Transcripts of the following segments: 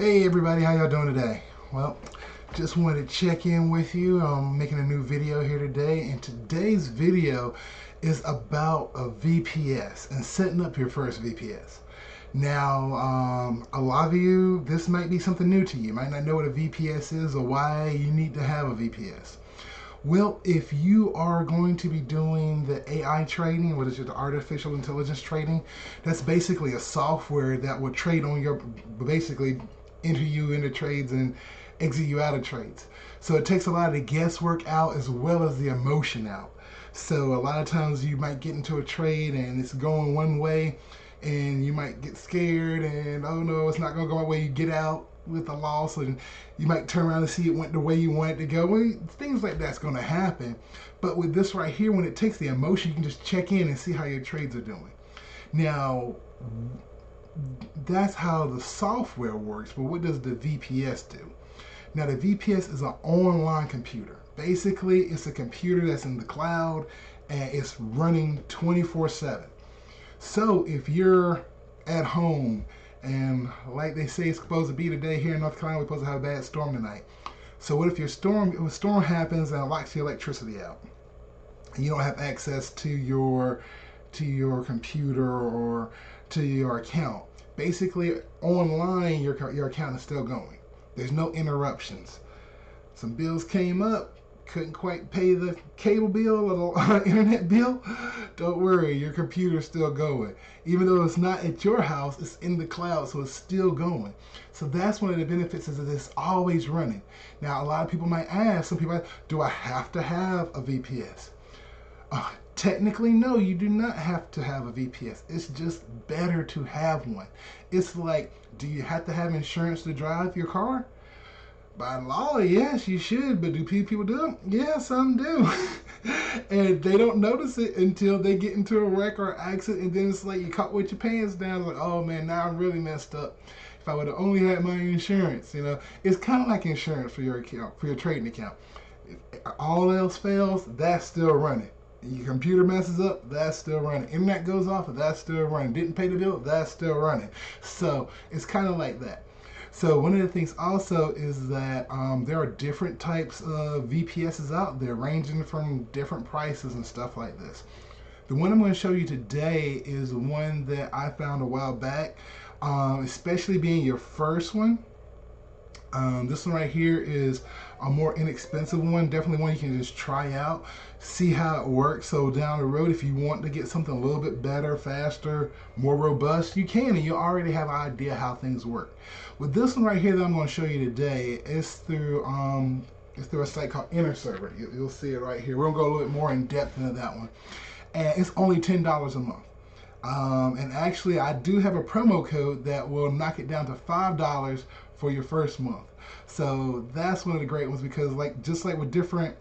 Hey everybody, how y'all doing today? Well, just wanted to check in with you. I'm making a new video here today, and today's video is about a VPS and setting up your first VPS. Now, a lot of you, this might be something new to you. You might not know what a VPS is or why you need to have a VPS. Well, if you are going to be doing the AI trading, what is it, the artificial intelligence trading, that's basically a software that will trade on your, basically enter you into trades and exit you out of trades. So it takes a lot of the guesswork out as well as the emotion out. So a lot of times you might get into a trade and it's going one way and you might get scared and, oh no, it's not going to go my way. You get out with a loss, and you might turn around and see it went the way you want it to go. Well, things like that's going to happen. But with this right here, when it takes the emotion, you can just check in and see how your trades are doing. Now, that's how the software works, but what does the VPS do? Now, the VPS is an online computer. Basically, it's a computer that's in the cloud and it's running 24/7. So if you're at home, and like they say it's supposed to be today here in North Carolina, we're supposed to have a bad storm tonight. So what if if a storm happens and it locks your electricity out, and you don't have access to your computer or to your account? Basically, online, your account is still going. There's no interruptions. Some bills came up, couldn't quite pay the cable bill or the internet bill. Don't worry, your computer's still going. Even though it's not at your house, it's in the cloud, so it's still going. So that's one of the benefits, is that it's always running. Now, a lot of people might ask, some people, do I have to have a VPS? Technically, no, you do not have to have a VPS. It's just better to have one. It's like, do you have to have insurance to drive your car? By law, yes, you should, but do people do it? Yeah, some do. And they don't notice it until they get into a wreck or accident, and then it's like you caught with your pants down. It's like, oh man, now I'm really messed up. If I would have only had my insurance, it's kind of like insurance for your account, for your trading account. If all else fails, that's still running. Your computer messes up, that's still running. Internet goes off, that's still running. Didn't pay the bill, that's still running. So it's kind of like that. So one of the things also is that there are different types of VPSs out there, ranging from different prices and stuff like this. The one I'm going to show you today is one that I found a while back, especially being your first one. This one right here is a more inexpensive one, definitely one you can just try out, see how it works. So down the road, if you want to get something a little bit better, faster, more robust, you can, and you already have an idea how things work. With this one right here that I'm going to show you today, it's through a site called Inner Server. You'll see it right here. We're going to go a little bit more in depth into that one, and it's only $10 a month. And actually, I do have a promo code that will knock it down to $5 for your first month. So that's one of the great ones, because just like with different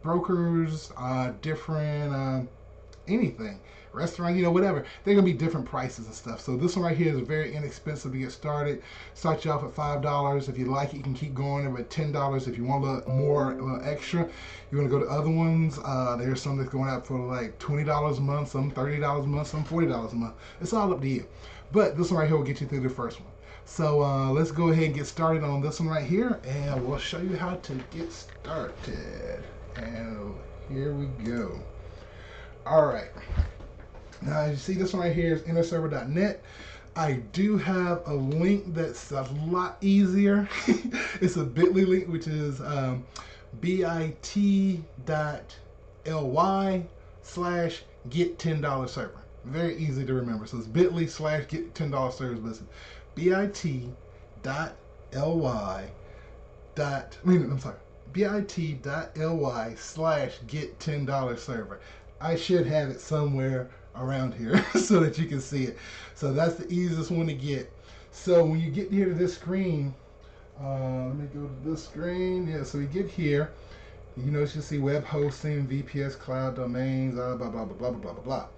brokers, different anything, restaurant, whatever, they're gonna be different prices and stuff. So this one right here is very inexpensive to get started. Start you off at $5. If you like it, you can keep going. They're at $10 if you want a little more, a little extra. You want to go to other ones. There's some that's going out for like $20 a month, some $30 a month, some $40 a month. It's all up to you. But this one right here will get you through the first one. So let's go ahead and get started on this one right here, and we'll show you how to get started. And here we go. All right. Now, as you see, this one right here is innerserver.net. I do have a link that's a lot easier. It's a bit.ly link, which is bit.ly/get$10 server. Very easy to remember. So it's bit.ly/get$10 servers. Listen, bit.ly/get$10 server. I should have it somewhere around here so that you can see it. So that's the easiest one to get. So when you get here to this screen, let me go to this screen. Yeah, so we get here. You should see web hosting, VPS, cloud domains, blah, blah, blah, blah, blah, blah, blah, blah.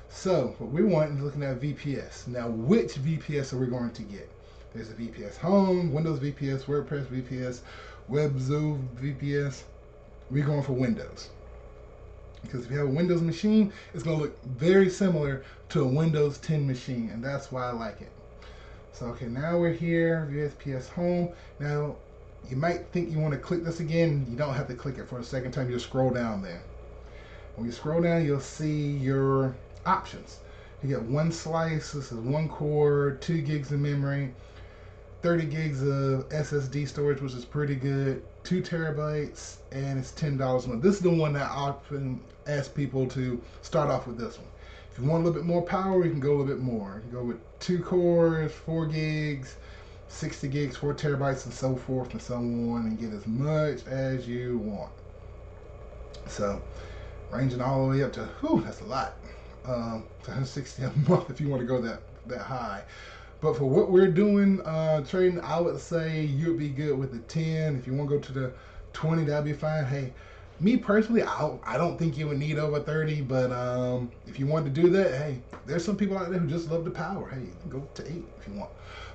So what we want is looking at VPS. Now, which VPS are we going to get? There's a VPS Home, Windows VPS, WordPress VPS, WebZoo VPS. We're going for Windows. Because if you have a Windows machine, it's going to look very similar to a Windows 10 machine, and that's why I like it. So okay, now we're here, VPS home. Now you might think you want to click this again. You don't have to click it for a second time. You just scroll down there. When you scroll down, you'll see your options. You get one slice. This is 1 core, 2 gigs of memory, 30 gigs of SSD storage, which is pretty good, 2 terabytes, and it's $10 a month. This is the one that I often ask people to start off with. This one. If you want a little bit more power, you can go a little bit more. You can go with 2 cores, 4 gigs, 60 gigs, 4 terabytes, and so forth and so on, and get as much as you want. So, ranging all the way up to, whew, that's a lot. To 160 a month if you want to go that high. But for what we're doing, trading, I would say you'd be good with the 10. If you want to go to the 20, that'd be fine. Hey, me personally, I don't think you would need over 30, but if you want to do that, hey, there's some people out there who just love the power. Hey, you can go to 8 if you want.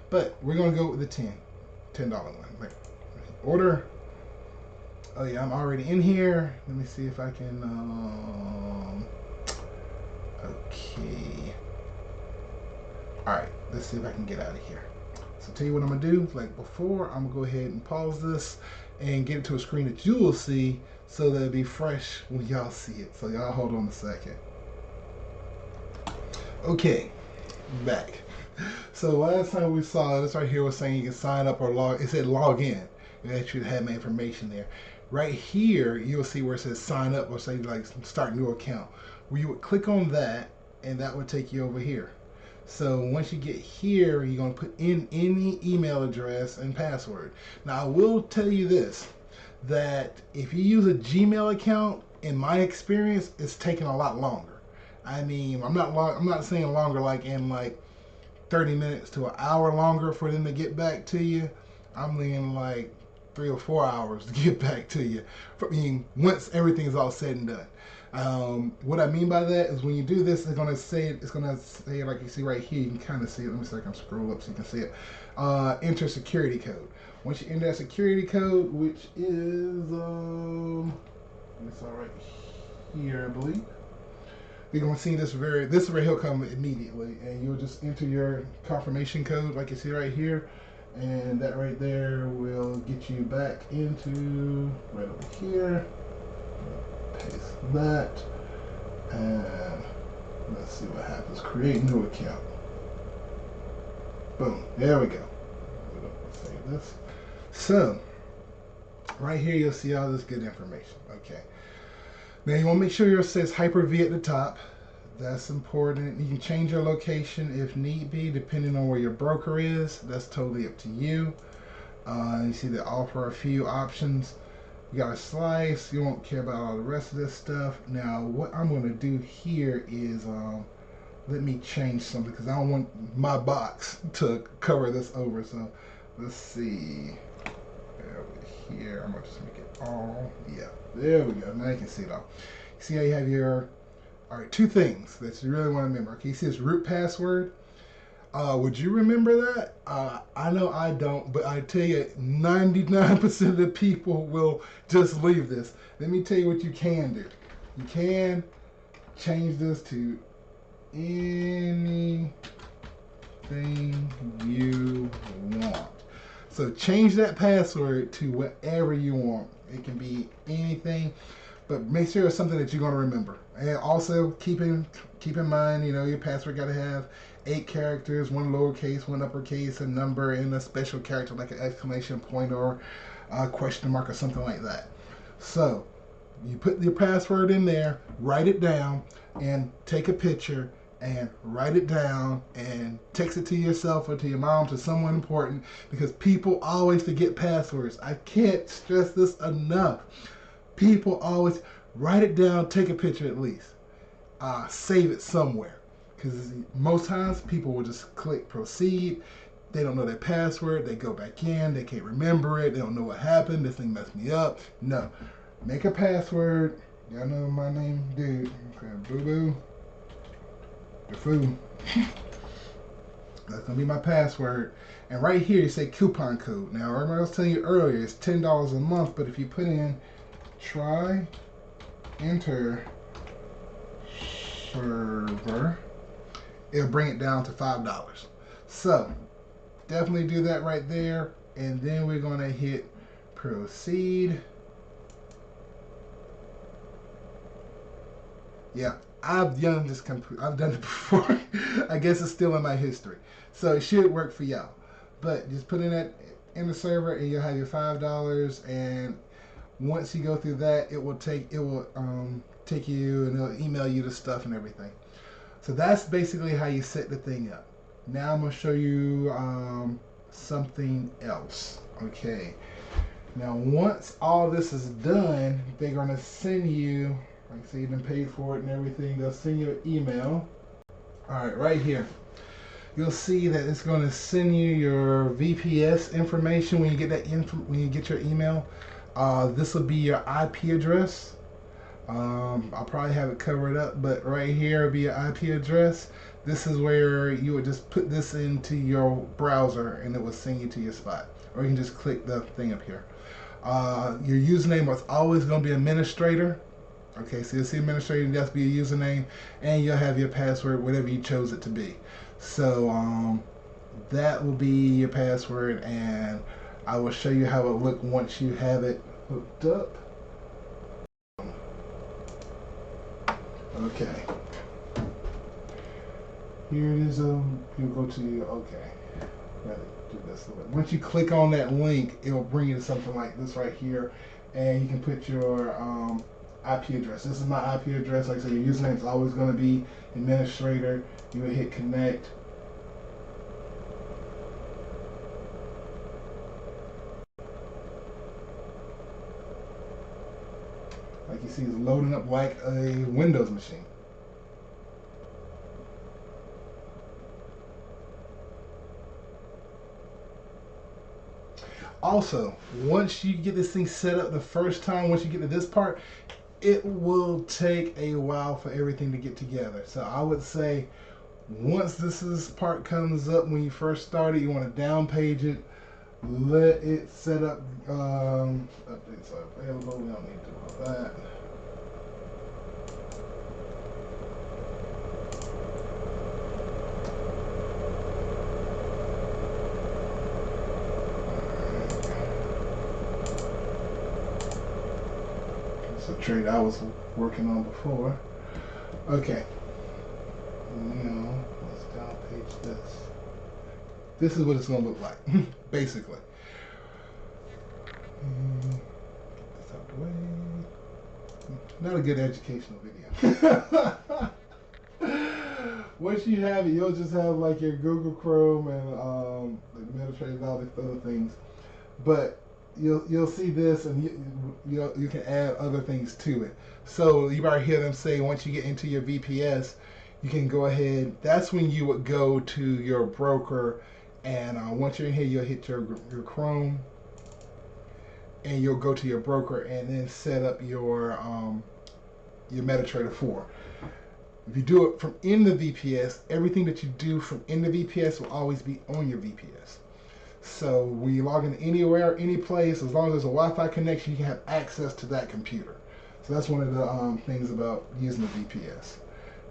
But we're going to go with the $10 one. Right. Order. Oh yeah, I'm already in here. Let me see if I can, okay. Alright, let's see if I can get out of here. So tell you what I'm going to do. Like before, I'm going to go ahead and pause this and get it to a screen that you will see so that it'll be fresh when y'all see it. So y'all hold on a second. Okay, back. So last time we saw this right here was saying you can sign up or log. It said log in. It actually had my information there. Right here, you'll see where it says sign up or say like start new account. Where you would click on that and that would take you over here. So once you get here, you're going to put in any email address and password. Now I will tell you this, that if you use a Gmail account, in my experience, it's taking a lot longer. I mean, I'm not saying longer like in like 30 minutes to an hour longer for them to get back to you. I'm meaning like 3 or 4 hours to get back to you. I mean, once everything is all said and done. What I mean by that is when you do this, it's gonna say like you see right here. You can kind of see it. Let me see if I can scroll up so you can see it. Enter security code. Once you enter that security code, which is it's all right here, I believe. You're gonna see this right here will come immediately, and you'll just enter your confirmation code like you see right here, and that right there will get you back into right over here. Paste that, and let's see what happens. Create new account. Boom. There we go. Save this. So, right here you'll see all this good information. Okay. Now you want to make sure yours says Hyper-V at the top. That's important. You can change your location if need be, depending on where your broker is. That's totally up to you. You see they offer a few options. You got a slice. You won't care about all the rest of this stuff. Now what I'm going to do here is let me change something because I don't want my box to cover this over. So let's see. Over here, I'm going to just make it all. Yeah, there we go. Now you can see it all. See how you have your, all right, 2 things that you really want to remember. Okay, you see this root password? Would you remember that? I know I don't, but I tell you, 99% of the people will just leave this. Let me tell you what you can do. You can change this to anything you want. So change that password to whatever you want. It can be anything, but make sure it's something that you're going to remember. And also keep in mind, you know, your password got to have 8 characters, 1 lowercase, 1 uppercase, a number, and a special character like an exclamation point or a question mark or something like that. So you put your password in there, write it down, and take a picture and write it down and text it to yourself or to your mom, to someone important, because people always forget passwords. I can't stress this enough. People always write it down, take a picture at least. Save it somewhere, because most times people will just click proceed. They don't know their password. They go back in. They can't remember it. They don't know what happened. This thing messed me up. No. Make a password. Y'all know my name, dude. Okay, boo-boo. The food. That's gonna be my password. And right here you say coupon code. Now remember I was telling you earlier it's $10 a month, but if you put in try enter server, it'll bring it down to $5. So definitely do that right there. And then we're going to hit proceed. Yeah, I've done this. I've done it before. I guess it's still in my history, so it should work for y'all. But just put in that in the server, and you'll have your $5. And once you go through that, it will take you, and it'll email you the stuff and everything. So that's basically how you set the thing up. Now I'm gonna show you something else. Okay. Now once all this is done, they're gonna send you. Like say you've been paid for it and everything, they'll send you an email. Alright, right here. You'll see that it's going to send you your VPS information when you get that when you get your email. This will be your IP address. I'll probably have it covered up, but right here will be your IP address. This is where you would just put this into your browser and it will send you to your spot. Or you can just click the thing up here. Your username is always going to be administrator. Okay, so you'll see administrator, that's be a username, and you'll have your password, whatever you chose it to be. So that will be your password, and I will show you how it look once you have it hooked up. Okay. Here it is. You go to your, okay. Do this. Once you click on that link, it will bring you to something like this right here, and you can put your IP address. This is my IP address. Like I said, your username is always going to be administrator. You will hit connect. Like you see, it's loading up like a Windows machine. Also, once you get this thing set up the first time, once you get to this part, it will take a while for everything to get together. So I would say once part comes up when you first start it, you want to down page it, let it set up. Updates are available. We don't need to do all that. Trade I was working on before. Okay. Now let's down page this. This is what it's going to look like, basically. Get this out the way. Not a good educational video. Once you have it, you'll just have like your Google Chrome and administrative and all these other things. But you'll see this, and you can add other things to it. So you might hear them say once you get into your VPS, you can go ahead. That's when you would go to your broker, and once you're in here, you'll hit your Chrome, and you'll go to your broker, and then set up your MetaTrader 4. If you do it from in the VPS, everything that you do from in the VPS will always be on your VPS. So when you log in anywhere, any place, as long as there's a Wi-Fi connection, you can have access to that computer. So that's one of the things about using the VPS.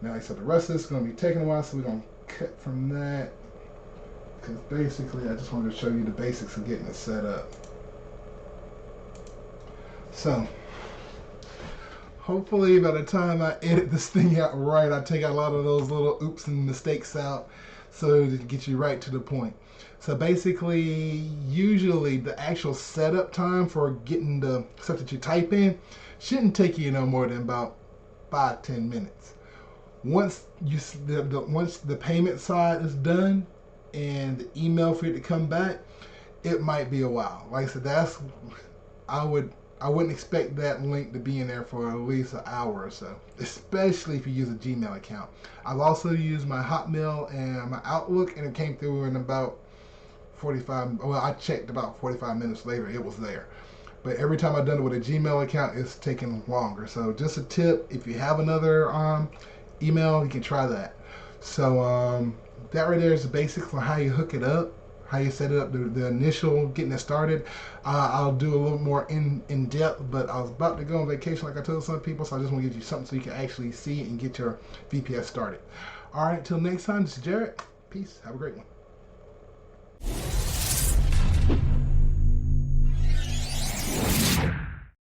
Now, like I said, the rest of this is going to be taking a while, so we're going to cut from that. Because basically, I just wanted to show you the basics of getting it set up. So, hopefully by the time I edit this thing out right, I take a lot of those little oops and mistakes out so to get you right to the point. So basically, usually the actual setup time for getting the stuff that you type in shouldn't take you no more than about 5-10 minutes. Once once the payment side is done and the email for it to come back, it might be a while. Like I said, I wouldn't expect that link to be in there for at least an hour or so, especially if you use a Gmail account. I've also used my Hotmail and my Outlook, and it came through in about 45, well, I checked about 45 minutes later, it was there. But every time I've done it with a Gmail account, it's taking longer. So just a tip, if you have another email, you can try that. So that right there is the basics on how you hook it up, how you set it up, the initial getting it started. I'll do a little more in depth, but I was about to go on vacation like I told some people, so I just want to give you something so you can actually see it and get your VPS started. All right, till next time, this is Jared. Peace. Have a great one.